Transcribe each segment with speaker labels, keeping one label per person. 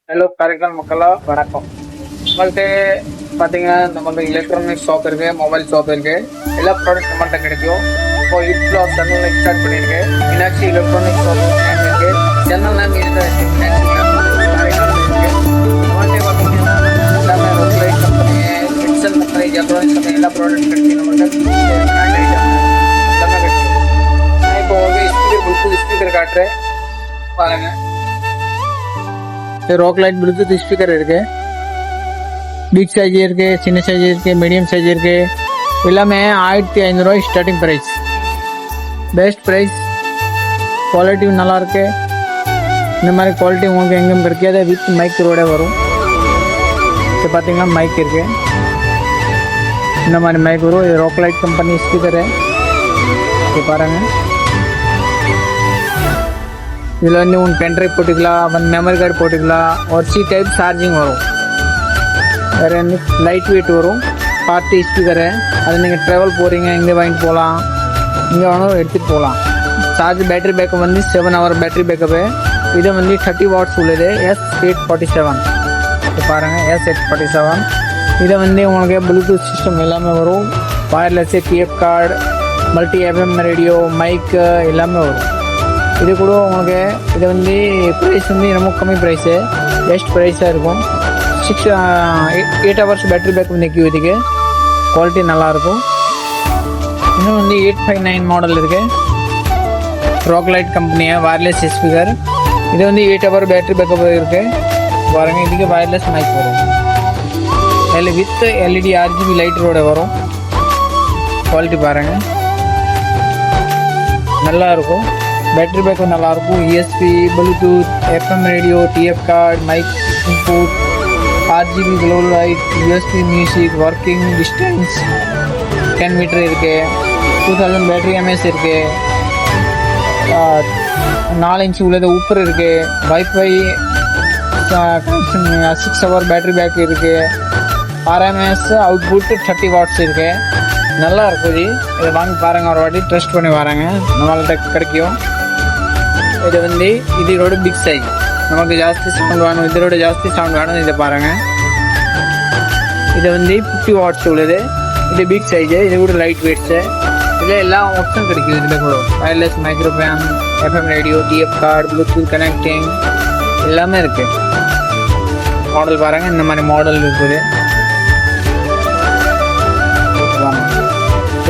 Speaker 1: Hello Karaikal மக்களா வணக்கம். நம்மள்ட்ட பார்த்தீங்கன்னா நம்மள்ட்ட எலக்ட்ரானிக் ஷாப் இருக்கு, மொபைல் ஷாப் இருக்கு, எல்லா ப்ராடக்ட் நம்மள்ட்ட கிடைக்கும். இப்போ இட்லோ சேனல் ஸ்டார்ட் பண்ணியிருக்கேன். மீனாட்சி எலக்ட்ரானிக் ஷாப் நேம் இருக்கு, சேனல் நேம் இருக்கு. காரைக்கால் இருக்கு. நம்மள்ட்ட பார்த்தீங்கன்னா எல்லாமே ரொக்லைட் company, Excel company, electronics company எல்லா ப்ராடக்ட் கிடைக்கும். நம்மள்ட்ட பிராண்ட் ஐட்டம் எல்லாமே கிடைக்கும். நான் இப்போ உங்களுக்கு ஸ்பீக்கர் காட்டுறேன் பாருங்க. ராக் லைட் ப்ளூடூத் ஸ்பீக்கர் இருக்கு. பிக் சைஸ் இருக்கு, சின்ன சைஸ் இருக்கு, மீடியம் சைஸ் இருக்கு. எல்லாமே 1500 ரூபாய் starting price. Best price, quality நல்லா இருக்கு. இந்த மாதிரி குவாலிட்டி உங்களுக்கு எங்கேயும் கிடைக்காது. வித் மைக்கரோட வரும். இப்போ பார்த்தீங்கன்னா மைக் இருக்கு, இந்த மாதிரி மைக் வரும். இது ராக் லைட் கம்பெனி ஸ்பீக்கரு. இப்போ பாருங்க, இதில் வந்து ஒன்று பென்ட்ரைவ் போட்டுக்கலாம், ஒன் மெமரி கார்டு போட்டுக்கலாம். ஒரு சி டைப் சார்ஜிங் வரும். வேறு என்ன லைட் வெயிட் வரும். பார்ட்டி ஸ்பீக்கரு, அது நீங்கள் ட்ராவல் போகிறீங்க, இங்கே வாங்கிட்டு போகலாம், இங்கே வேணும் எடுத்துகிட்டு போகலாம். சார்ஜ் பேட்டரி பேக்கப் வந்து 7 hour பேட்டரி பேக்கப்பு. இது வந்து 30 watts உள்ளது. S847 இப்போ பாருங்கள், S847. இதை வந்து உங்களுக்கு ப்ளூடூத் சிஸ்டம் எல்லாமே வரும். Wireless, TF card, multi FM radio, mic எல்லாமே வரும். இது கூட உங்களுக்கு இது வந்து ப்ரைஸ் வந்து ரொம்ப கம்மி ப்ரைஸு, பெஸ்ட் ப்ரைஸாக இருக்கும். 8 hours பேட்டரி பேக்கப் நிற்கும். இதுக்கு குவாலிட்டி நல்லாயிருக்கும். இன்னும் வந்து 859 மாடல் இருக்குது. ராக் லைட் கம்பெனியாக வயர்லெஸ் ஸ்பீக்கர். இது வந்து 8 hour பேட்டரி பேக்கப் இருக்குது பாருங்கள். இதுக்கு வயர்லெஸ் மைக் வரும். அதில் வித் எல்இடி RGB லைட்டரோட வரும். குவாலிட்டி பாருங்கள், நல்லாயிருக்கும். பேட்டரி பேக்கப் நல்லாயிருக்கும். ESP, bluetooth, FM radio, TF card, mic input, RGB glow light, USB music, working distance 10 meter இருக்குது. 2000 பேட்டரி எம்ஏஎஸ் இருக்குது. 4 inch உள்ளது ஊப்பர் இருக்குது. வைஃபை 6 hour பேட்டரி பேக் இருக்குது. RMS அவுட்புட் 30 watts இருக்குது. நல்லா இருக்கும். இதை வாங்கி பாருங்கள், ஒரு வாட்டி ட்ரெஸ்ட் பண்ணி வராங்க, நம்மள்கிட்ட கிடைக்கும். இது வந்து இதோட பிக் சைஸ், நமக்கு ஜாஸ்தி சவுண்ட் வேணும், இதோட ஜாஸ்தி சவுண்ட் வேணும். இதை பாருங்கள், இது வந்து 50 watts உள்ளது. இது பிக் சைஸு. இது கூட லைட் வெயிட்ஸு. இதில் எல்லா ஆப்ஷனும் கிடைக்கும். இதில் கூட wireless microphone, FM radio, TF card, Bluetooth connecting எல்லாமே இருக்குது. மாடல் பாருங்கள், இந்த மாதிரி மாடல் இருக்குது.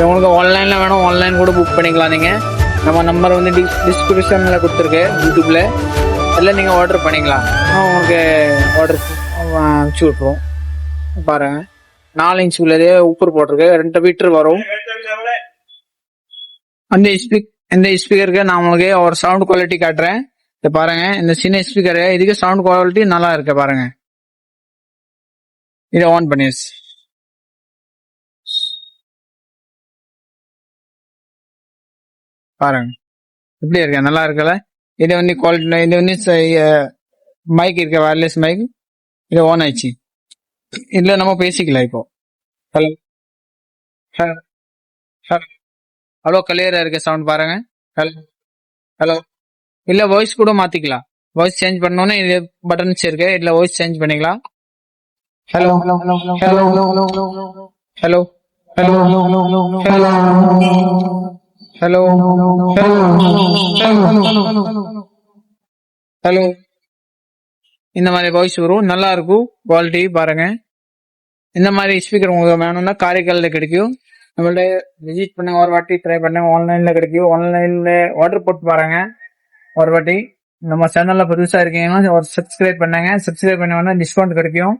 Speaker 1: உங்களுக்கு ஆன்லைனில் வேணும், ஆன்லைன் கூட புக் பண்ணிக்கலாம். நீங்கள் நம்ம நம்பர் வந்து டிஸ்கிரிப்ஷனில் கொடுத்துருக்கேன், யூடியூப்பில். எல்லாம் நீங்கள் ஆர்டர் பண்ணிக்கலாம். உங்களுக்கு ஆர்டர் அனுப்பிச்சி விட்ருவோம். பாருங்கள், 4 inch உள்ளதே ஊப்பர் போட்டிருக்கு. 2 meter வரும். இந்த ஸ்பீக்கருக்கு நான் உங்களுக்கு ஒரு சவுண்ட் குவாலிட்டி காட்டுறேன். இதை பாருங்கள், இந்த சின்ன ஸ்பீக்கரு, இதுக்கு சவுண்ட் குவாலிட்டி நல்லா இருக்கு பாருங்கள். இதை ஆன் பண்ணிடுச்சு பாருங்க, எப்படி இருக்கு, நல்லா இருக்குல்ல. இது வந்து குவாலிட்டி. இது வந்து மைக் இருக்கு, வயர்லெஸ் மைக். இது ஆன் ஆயிடுச்சு. இதில் நம்ம பேசிக்கலாம் இப்போ. ஹலோ ஹலோ கிளியரா இருக்கு சவுண்ட் பாருங்க. ஹலோ ஹலோ இல்லை, வாய்ஸ் கூட மாற்றிக்கலாம். வாய்ஸ் சேஞ்ச் பண்ணோன்னே இது பட்டன்ஸ் இருக்கு, இதில் வாய்ஸ் சேஞ்ச் பண்ணிக்கலாம். Hello hello hello hello hello hello இந்த மாதிரி வாய்ஸ் வரும். நல்லா இருக்கும். குவாலிட்டி பாருங்க. இந்த மாதிரி ஸ்பீக்கர் உங்களுக்கு வேணும்னா காரைக்காலில் கிடைக்கும். நம்மள்ட்ட விசிட் பண்ண, ஒரு வாட்டி ட்ரை பண்ண. ஆன்லைனில் கிடைக்கும். ஆன்லைனில் ஆர்டர் போட்டு பாருங்க ஒரு வாட்டி. நம்ம சேனலில் புதுசாக இருக்கீங்கன்னா ஒரு சப்ஸ்கிரைப் பண்ணுங்க. சப்ஸ்கிரைப் பண்ண டிஸ்கவுண்ட் கிடைக்கும்.